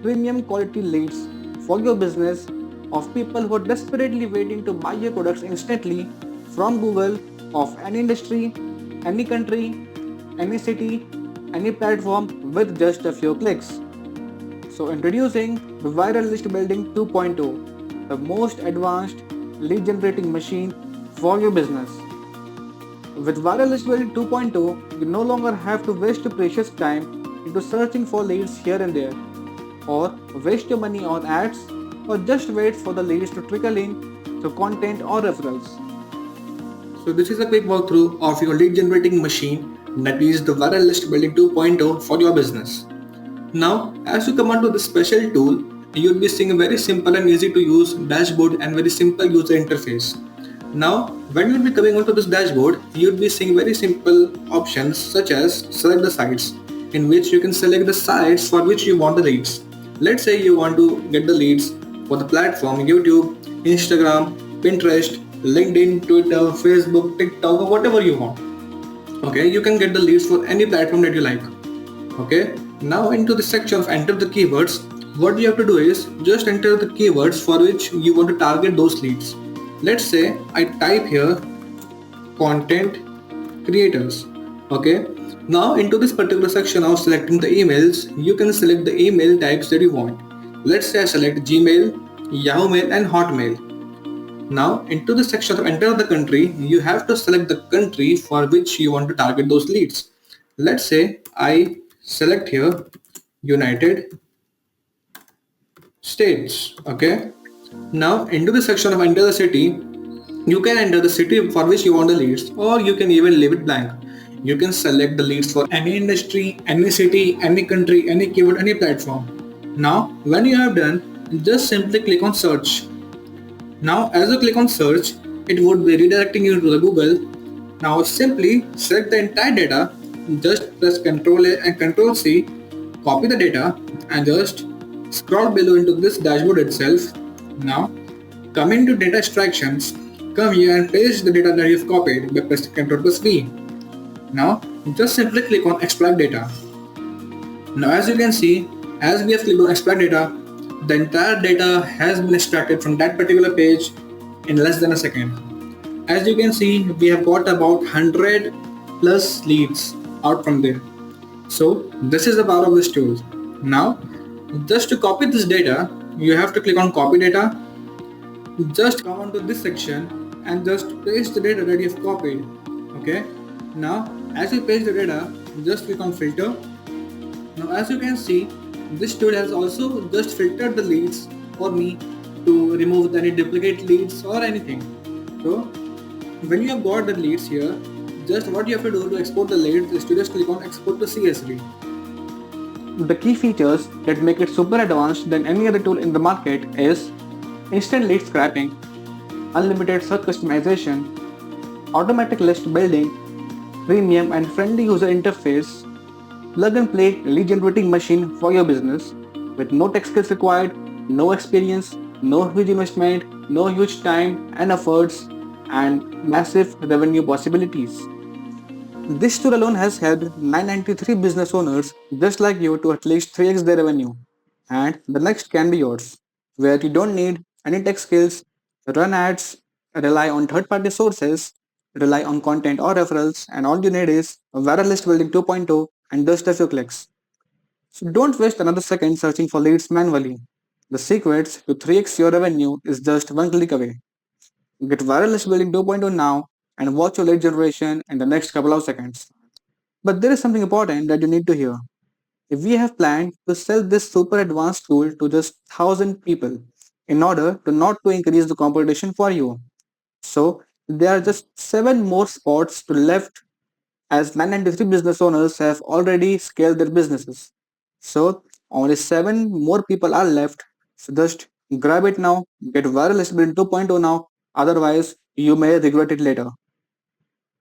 premium quality leads for your business of people who are desperately waiting to buy your products instantly from Google of any industry, any country, any city, any platform with just a few clicks. So introducing the Viral List Building 2.0, the most advanced lead generating machine for your business. With Viral List Building 2.0, you no longer have to waste your precious time into searching for leads here and there, or waste your money on ads, or just wait for the leads to trickle in through content or referrals. So this is a quick walkthrough of your lead generating machine, that is the Viral List Building 2.0 for your business. Now, as you come onto this special tool, you'll be seeing a very simple and easy to use dashboard and very simple user interface. Now, when you'll be coming onto this dashboard, you'll be seeing very simple options such as select the sites, in which you can select the sites for which you want the leads. Let's say you want to get the leads for the platform YouTube, Instagram, Pinterest, LinkedIn, Twitter, Facebook, TikTok, or whatever you want. Okay, you can get the leads for any platform that you like. Okay, now into the section of enter the keywords, what you have to do is just enter the keywords for which you want to target those leads. Let's say I type here content creators. Okay, now into this particular section of selecting the emails, you can select the email types that you want. Let's say I select Gmail, Yahoo Mail and Hotmail. Now into the section of enter the country, you have to select the country for which you want to target those leads. Let's say I select here United States. Okay. Now into the section of enter the city, you can enter the city for which you want the leads, or you can even leave it blank. You can select the leads for any industry, any city, any country, any keyword, any platform. Now when you have done, just simply click on search. Now as you click on search, it would be redirecting you to the Google. Now simply select the entire data, just press Ctrl A and Ctrl C, copy the data and just scroll below into this dashboard itself. Now come into data extractions, come here and paste the data that you've copied by pressing Ctrl plus V. Now just simply click on extract data. Now as you can see, as we have clicked on extract data, the entire data has been extracted from that particular page in less than a second. As you can see, we have got about 100 plus leads out from there. So this is the power of this tool. Now just to copy this data, you have to click on copy data. Just come onto this section and just paste the data that you have copied. Okay. Now as you paste the data, just click on filter. Now as you can see, this tool has also just filtered the leads for me to remove any duplicate leads or anything. So when you have got the leads here, just what you have to do to export the leads is to just click on export to CSV. The key features that make it super advanced than any other tool in the market is instant lead scraping, unlimited search customization, automatic list building, premium and friendly user interface, plug and play lead generating machine for your business with no tech skills required, no experience, no huge investment, no huge time and efforts, and massive revenue possibilities. This tool alone has helped 993 business owners just like you to at least 3x their revenue. And the next can be yours, where you don't need any tech skills, run ads, rely on third-party sources, rely on content or referrals, and all you need is a viral list building 2.0 and just a few clicks. So don't waste another second searching for leads manually. The secrets to 3x your revenue is just one click away. Get viral list building 2.0 now and watch your lead generation in the next couple of seconds. But there is something important that you need to hear. If we have planned to sell this super advanced tool to just 1000 people in order to not to increase the competition for you. So there are just 7 more spots to left as 993 business owners have already scaled their businesses. So only 7 more people are left. So just grab it now, get viral list build 2.0 now, otherwise you may regret it later.